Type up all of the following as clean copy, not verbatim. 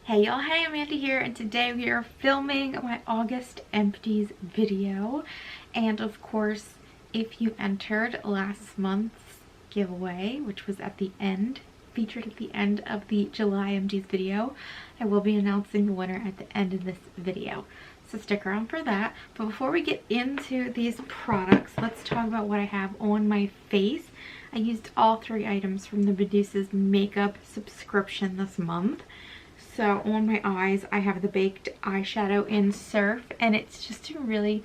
Hey y'all, hey, Amanda here, and today we are filming my August Empties video. And of course, if you entered last month's giveaway, which was at the end, featured at the end of the July Empties video, I will be announcing the winner at the end of this video. So stick around for that. But before we get into these products, let's talk about what I have on my face. I used all three items from the Medusa's makeup subscription this month. So on my eyes, I have the Baked eyeshadow in Surf, and it's just a really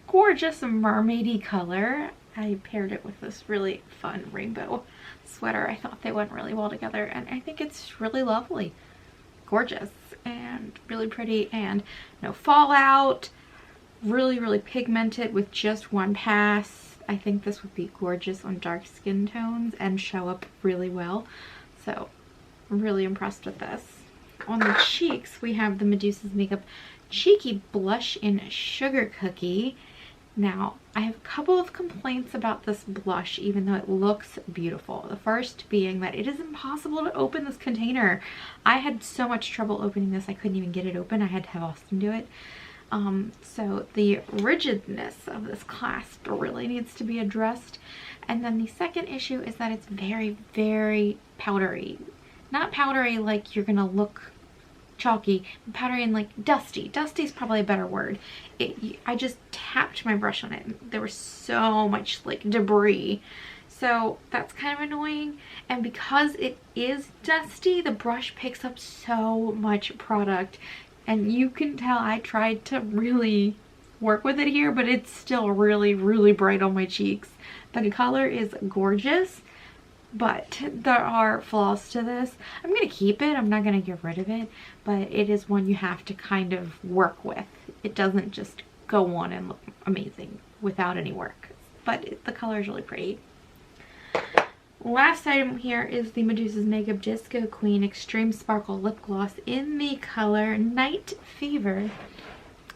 gorgeous mermaidy color. I paired it with this really fun rainbow sweater. I thought they went really well together, and I think it's really lovely. Gorgeous and really pretty, and no fallout. Really pigmented with just one pass. I think this would be gorgeous on dark skin tones and show up really well. So I'm really impressed with this. On the cheeks, we have the Medusa's Makeup Cheeky Blush in Sugar Cookie. Now, I have a couple of complaints about this blush, even though it looks beautiful. The first being that it is impossible to open this container. I had so much trouble opening this, I couldn't even get it open. I had to have Austin do it. So the rigidness of this clasp really needs to be addressed. And then the second issue is that it's very powdery. Not powdery like you're gonna look chalky, powdery and like dusty. Dusty is probably a better word. I just tapped my brush on it and there was so much like debris. So that's kind of annoying. And because it is dusty, the brush picks up so much product. And you can tell I tried to really work with it here, but it's still really bright on my cheeks. The color is gorgeous, but there are flaws to this. I'm going to keep it. I'm not going to get rid of it, but it is one you have to kind of work with. It doesn't just go on and look amazing without any work, but the color is really pretty. Last item here is the Medusa's Makeup Disco Queen Extreme Sparkle Lip Gloss in the color Night Fever,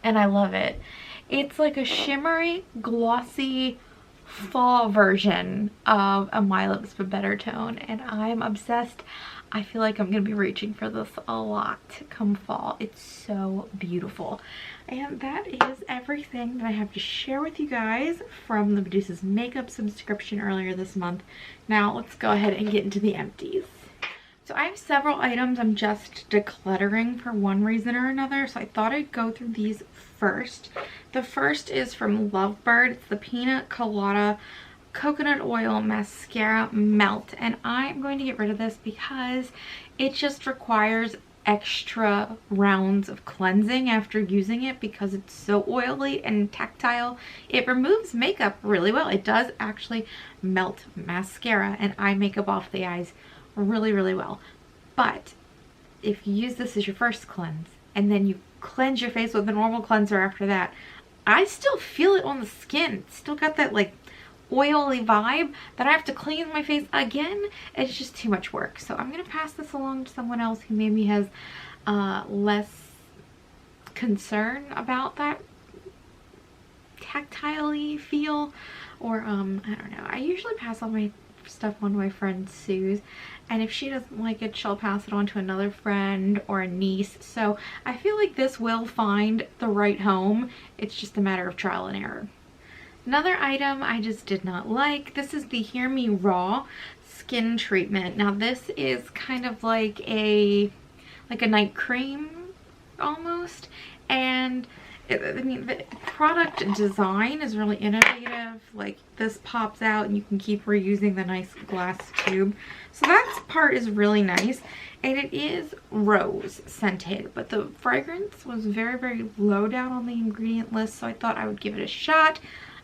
and I love it. It's like a shimmery, glossy fall version of a My Lips But Better tone, and I'm obsessed. I feel like I'm gonna be reaching for this a lot come fall. It's so beautiful. And that is everything that I have to share with you guys from the Medusa's makeup subscription earlier this month. Now let's go ahead and get into the empties. So I have several items I'm just decluttering for one reason or another, so I thought I'd go through these first. The first is from Lovebirds. It's the Pina Colada Coconut Oil Mascara Melt, and I'm going to get rid of this because it just requires extra rounds of cleansing after using it because it's so oily and tactile. It removes makeup really well. It does actually melt mascara and eye makeup off the eyes really well. But if you use this as your first cleanse and then you cleanse your face with a normal cleanser after that, I still feel it on the skin. It's still got that like oily vibe that I have to clean my face again. It's just too much work. So I'm gonna pass this along to someone else who maybe has less concern about that tactile-y feel, or I don't know. I usually pass all my stuff on to my friend Sue's, and if she doesn't like it, she'll pass it on to another friend or a niece. So I feel like this will find the right home. It's just a matter of trial and error. Another item I just did not like, this is the Hear Me Raw skin treatment. Now this is kind of like a night cream almost, and I mean, the product design is really innovative. Like this pops out and you can keep reusing the nice glass tube. So that part is really nice. And it is rose scented, but the fragrance was very low down on the ingredient list. So I thought I would give it a shot.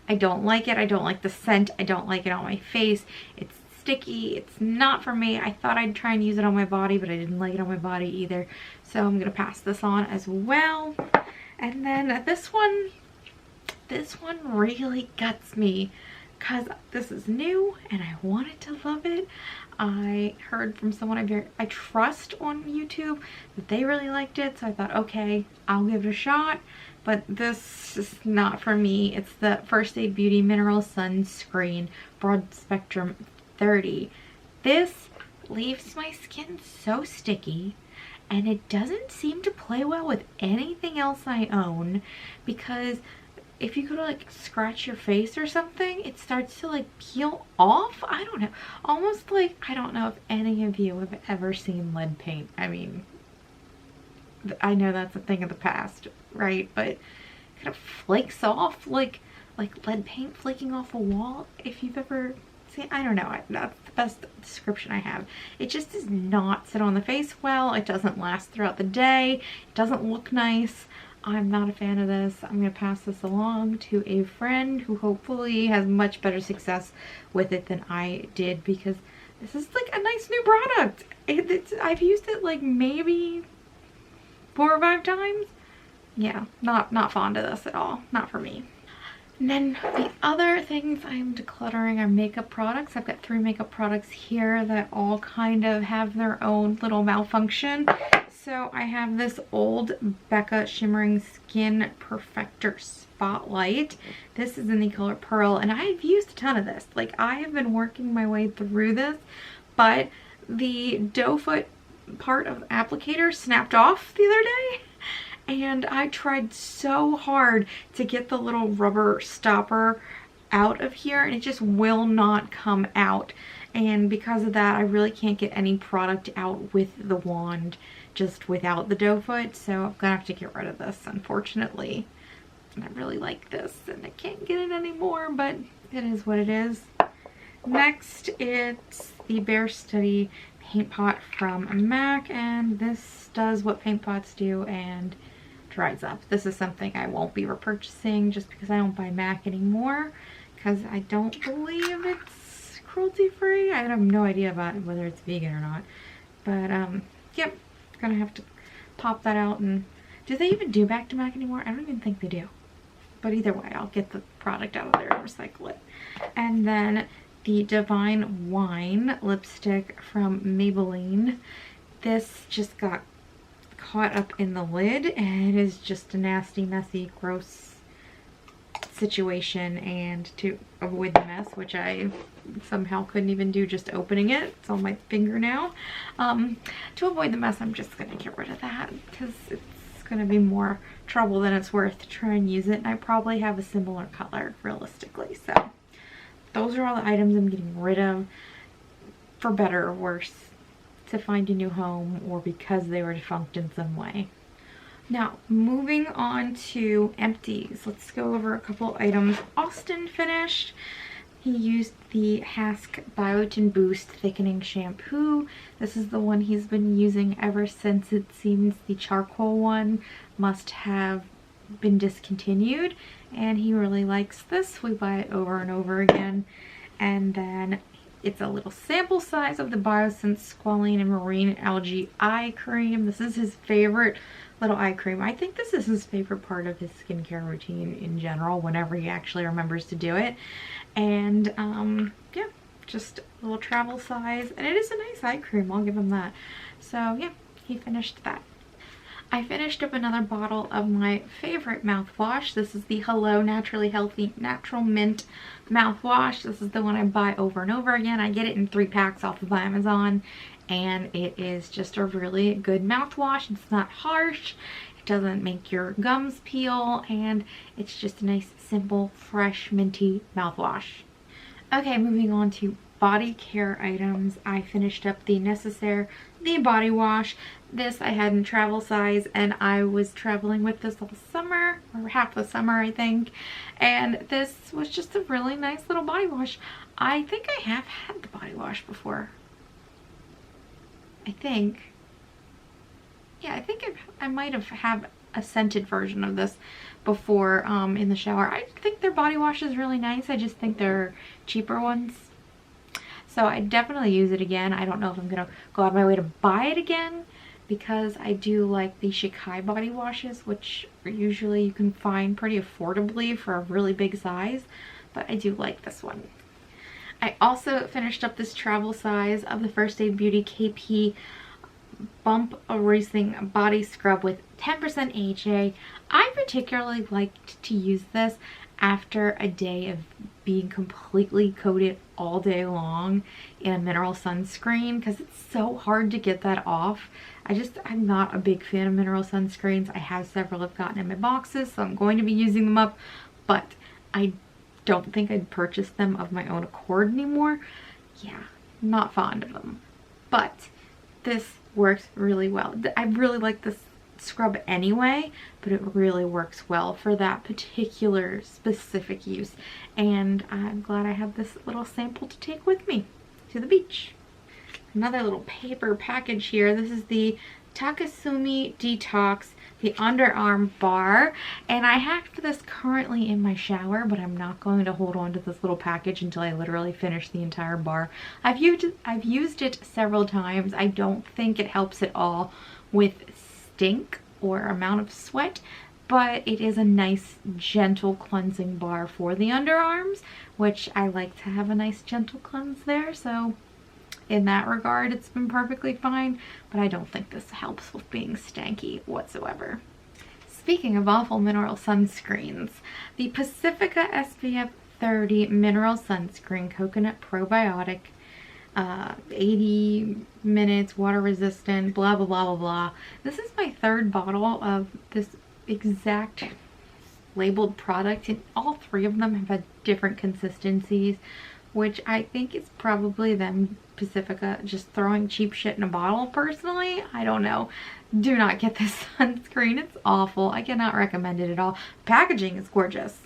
I don't like it. I don't like the scent. I don't like it on my face. It's sticky. It's not for me. I thought I'd try and use it on my body, but I didn't like it on my body either. So I'm going to pass this on as well. And then this one really guts me because this is new and I wanted to love it. I heard from someone I trust on YouTube that they really liked it, so I thought, okay, I'll give it a shot. But this is not for me. It's the First Aid Beauty Mineral Sunscreen Broad Spectrum 30. This leaves my skin so sticky and it doesn't seem to play well with anything else I own, because if you go to like scratch your face or something, it starts to like peel off. I don't know. Almost like, I don't know if any of you have ever seen lead paint. I mean, I know that's a thing of the past, right? But it kind of flakes off like lead paint flaking off a wall. If you've ever seen, I don't know. That's the best description I have. It just does not sit on the face well. It doesn't last throughout the day. It doesn't look nice. I'm not a fan of this. I'm going to pass this along to a friend who hopefully has much better success with it than I did, because this is like a nice new product. I've used it like maybe 4 or 5 times. Yeah, not fond of this at all. Not for me. And then the other things I'm decluttering are makeup products. I've got 3 makeup products here that all kind of have their own little malfunction. So I have this old Becca Shimmering Skin Perfector Spotlight. This is in the color Pearl, and I've used a ton of this. Like, I have been working my way through this, but the doe foot part of the applicator snapped off the other day. And I tried so hard to get the little rubber stopper out of here, and it just will not come out. And because of that, I really can't get any product out with the wand just without the doe foot. So I'm gonna have to get rid of this, unfortunately. And I really like this, and I can't get it anymore, but it is what it is. Next, it's the Bear Study paint pot from MAC, and this does what paint pots do and dries up. This is something I won't be repurchasing just because I don't buy MAC anymore, because I don't believe it's cruelty free. I have no idea about whether it's vegan or not, but yep, gonna have to pop that out. And do they even do back to MAC anymore? I don't even think they do, but either way, I'll get the product out of there and recycle it. And then the Divine Wine lipstick from Maybelline. This just got caught up in the lid, and it is just a nasty, messy, gross situation. And to avoid the mess, which I somehow couldn't even do just opening it, it's on my finger now, to avoid the mess, I'm just gonna get rid of that, because it's gonna be more trouble than it's worth to try and use it, and I probably have a similar color realistically. So those are all the items I'm getting rid of, for better or worse, to find a new home or because they were defunct in some way. Now, moving on to Empties. Let's go over a couple items. Austin finished. He used the Hask Biotin Boost Thickening Shampoo. This is the one he's been using ever since it seems the charcoal one must have been discontinued, and he really likes this. We buy it over and over again. And then it's a little sample size of the Biosense Squalene and Marine Algae Eye Cream. This is his favorite little eye cream. I think this is his favorite part of his skincare routine in general, whenever he actually remembers to do it. And yeah, just a little travel size, and it is a nice eye cream, I'll give him that. So yeah, he finished that. I finished up another bottle of my favorite mouthwash. This is the Hello Naturally Healthy Natural Mint mouthwash. This is the one I buy over and over again. I get it in 3 packs off of Amazon, and it is just a really good mouthwash. It's not harsh, it doesn't make your gums peel, and it's just a nice, simple, fresh, minty mouthwash. Okay, moving on to body care items. I finished up the Necessaire The Body Wash. This I had in travel size, and I was traveling with this all summer, or half the summer I think, and this was just a really nice little body wash. I think I have had the body wash before. I think I might have had a scented version of this before in the shower. I think their body wash is really nice. I just think they're cheaper ones. So I definitely use it again. I don't know if I'm gonna go out of my way to buy it again, because I do like the Shikai body washes, which usually you can find pretty affordably for a really big size, but I do like this one. I also finished up this travel size of the First Aid Beauty KP Bump Erasing Body Scrub with 10% AHA. I particularly liked to use this after a day of being completely coated all day long in a mineral sunscreen, because it's so hard to get that off. I'm not a big fan of mineral sunscreens. I have several I've gotten in my boxes, so I'm going to be using them up, but I don't think I'd purchase them of my own accord anymore. Yeah, not fond of them. But this works really well. I really like this scrub anyway, but it really works well for that particular specific use, and I'm glad I have this little sample to take with me to the beach. Another little paper package here. This is the Takasumi Detox, the underarm bar, and I have this currently in my shower, but I'm not going to hold on to this little package until I literally finish the entire bar. I've used it several times. I don't think it helps at all with stink or amount of sweat, but it is a nice gentle cleansing bar for the underarms, which I like to have a nice gentle cleanse there, so in that regard it's been perfectly fine, but I don't think this helps with being stanky whatsoever. Speaking of awful mineral sunscreens, the Pacifica SPF 30 mineral sunscreen coconut probiotic, 80 minutes, water resistant, blah blah blah blah blah. This is my third bottle of this exact labeled product, and all three of them have had different consistencies, which I think is probably them, Pacifica, just throwing cheap shit in a bottle. Personally, I don't know. Do not get this sunscreen. It's awful. I cannot recommend it at all. Packaging is gorgeous,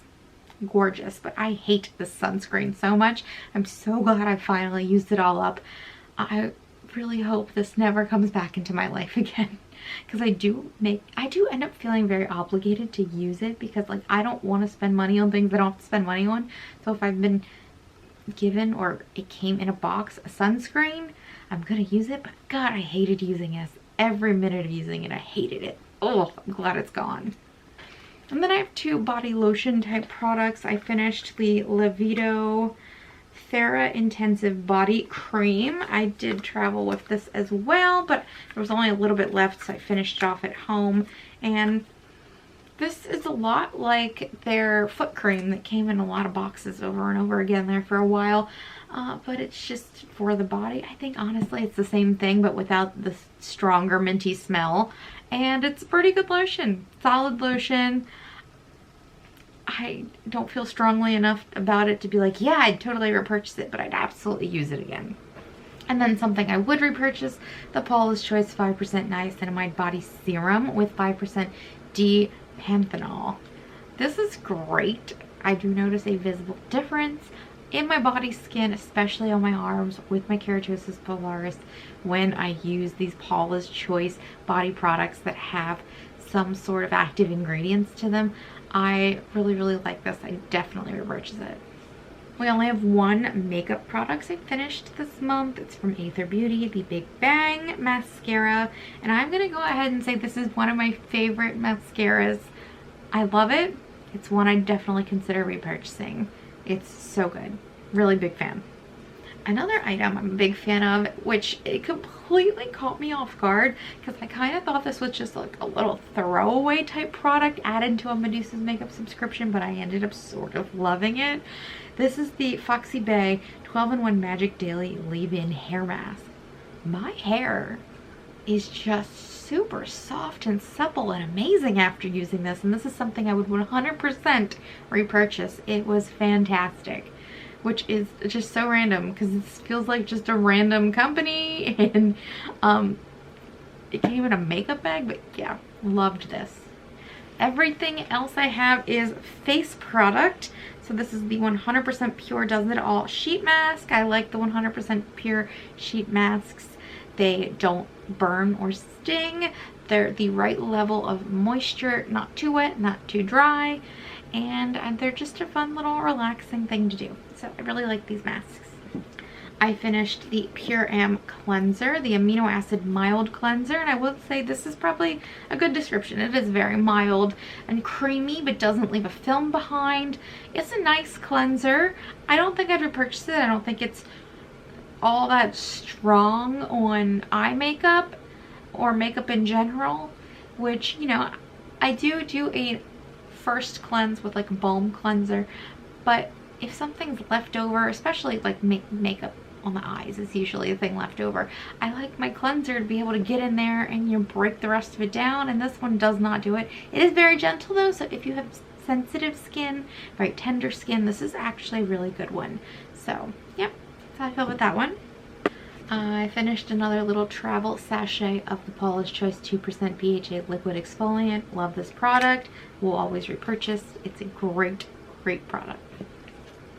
but I hate this sunscreen so much. I'm so glad I finally used it all up. I really hope this never comes back into my life again, because I do end up feeling very obligated to use it, because like I don't want to spend money on things I don't have to spend money on. So if I've been given, or it came in a box, a sunscreen, I'm gonna use it. But God, I hated using it. Every minute of using it, I hated it. Oh, I'm glad it's gone. And then I have two body lotion type products. I finished the Levito Thera Intensive Body Cream. I did travel with this as well, but there was only a little bit left, so I finished it off at home. And this is a lot like their foot cream that came in a lot of boxes over and over again there for a while. But it's just for the body. I think honestly it's the same thing, but without the stronger minty smell. And it's a pretty good lotion. Solid lotion. I don't feel strongly enough about it to be like, yeah, I'd totally repurchase it, but I'd absolutely use it again. And then something I would repurchase, the Paula's Choice 5% Niacinamide Body Serum with 5% D-panthenol. This is great. I do notice a visible difference in my body skin, especially on my arms with my keratosis pilaris, when I use these Paula's Choice body products that have some sort of active ingredients to them. I really like this. I definitely repurchase it. We only have one makeup product I finished this month. It's from Aether Beauty, the Big Bang Mascara. And I'm going to go ahead and say this is one of my favorite mascaras. I love it. It's one I definitely consider repurchasing. It's so good. Really big fan. Another item I'm a big fan of, which it completely caught me off guard, because I kind of thought this was just like a little throwaway type product added to a Medusa's makeup subscription, but I ended up sort of loving it. This is the Foxy Bay 12-in-1 Magic Daily Leave-In Hair Mask. My hair is just super soft and supple and amazing after using this, and this is something I would 100% repurchase. It was fantastic. Which is just so random, because this feels like just a random company, and it came in a makeup bag, but yeah, loved this. Everything else I have is face product. So this is the 100% Pure Does It All sheet mask. I like the 100% Pure sheet masks. They don't burn or sting. They're the right level of moisture, not too wet, not too dry, and they're just a fun little relaxing thing to do. So I really like these masks. I finished the Pure Am cleanser, the amino acid mild cleanser, and I will say this is probably a good description. It is very mild and creamy, but doesn't leave a film behind. It's a nice cleanser. I don't think I'd repurchase it. I don't think it's all that strong on eye makeup or makeup in general, which, you know, I do a first cleanse with like a balm cleanser, but if something's left over, especially like makeup on the eyes is usually the thing left over, I like my cleanser to be able to get in there and break the rest of it down, and this one does not do it. It is very gentle though, so if you have sensitive skin, very tender skin, this is actually a really good one. So yep, that's how I feel with that one. I finished another little travel sachet of the Paula's Choice 2% BHA liquid exfoliant. Love this product. Will always repurchase. It's a great product.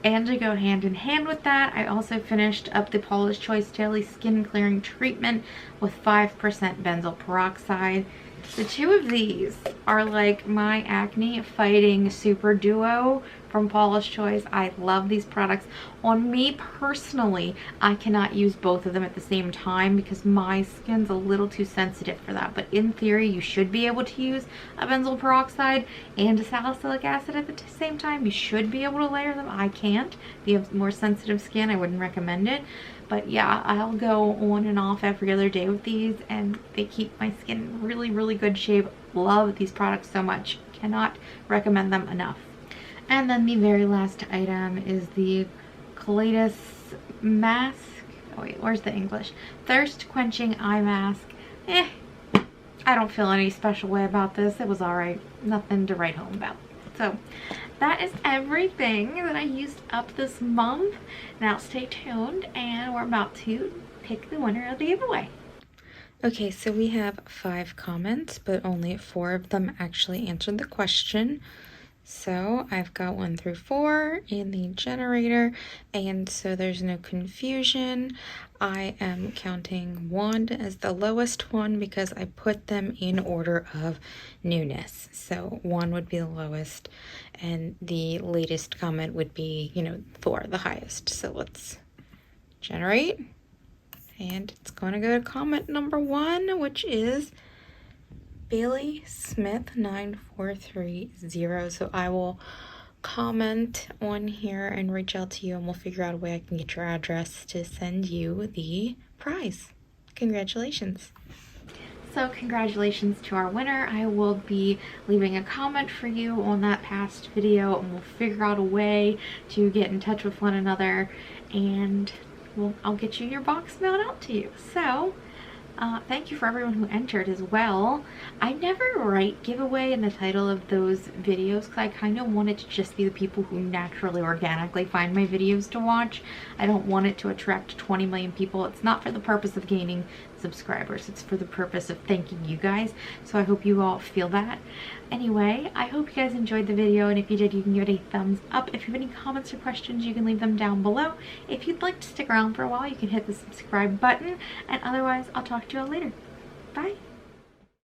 And to go hand in hand with that, I also finished up the Paula's Choice Daily Skin Clearing Treatment with 5% benzoyl peroxide. The two of these are like my acne fighting super duo from Paula's Choice. I love these products. On me personally, I cannot use both of them at the same time because my skin's a little too sensitive for that. But in theory, you should be able to use a benzoyl peroxide and a salicylic acid at the same time. You should be able to layer them. I can't. If you have more sensitive skin, I wouldn't recommend it. But yeah, I'll go on and off every other day with these, and they keep my skin in really good shape. Love these products so much. Cannot recommend them enough. And then the very last item is the Colitis mask. Oh wait, where's the English? Thirst quenching eye mask. I don't feel any special way about this. It was alright. Nothing to write home about. So that is everything that I used up this month. Now stay tuned, and we're about to pick the winner of the giveaway. Okay, so we have 5 comments, but only 4 of them actually answered the question. So I've got 1 through 4 in the generator, and so there's no confusion. I am counting 1 as the lowest one because I put them in order of newness. So 1 would be the lowest, and the latest comment would be, 4, the highest. So let's generate, and it's going to go to comment number 1, which is Bailey Smith 9430. So I will comment on here and reach out to you, and we'll figure out a way I can get your address to send you the prize. Congratulations. So congratulations to our winner. I will be leaving a comment for you on that past video, and we'll figure out a way to get in touch with one another, and I'll get you your box mailed out to you. So thank you for everyone who entered as well. I never write giveaway in the title of those videos because I kind of want it to just be the people who naturally, organically find my videos to watch. I don't want it to attract 20 million people. It's not for the purpose of gaining subscribers. It's for the purpose of thanking you guys. So I hope you all feel that. Anyway, I hope you guys enjoyed the video, and if you did, you can give it a thumbs up. If you have any comments or questions, you can leave them down below. If you'd like to stick around for a while, you can hit the subscribe button, and otherwise, I'll talk to you all later. Bye!